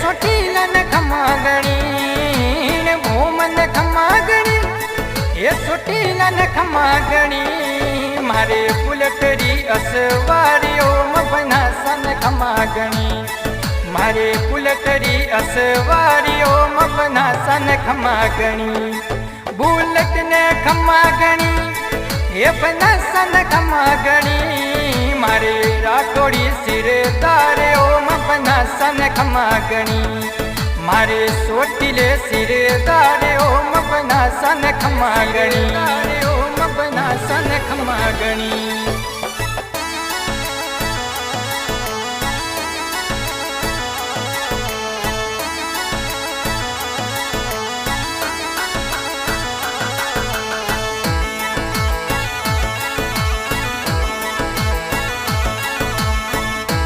સોટીલા ને ખમાગણી ભૂમન ખમાગણી એ સોટીલા ને ખમાગણી મારે પુલકરી અસવારીઓ બનાસન ખમાગણી મારે પુલકરી અસવારીઓ બનાસન ખમાગણી બુલક ને ખમાગણી એ બનાસન ખમાગણી મારે રાઠોડી સિરદારે ઓમ બનાસન ખમાગણી મારે સોટીલે સિરદારે ઓમ બનાસન ખમાગણી ઓમ બનાસન ખમાગણી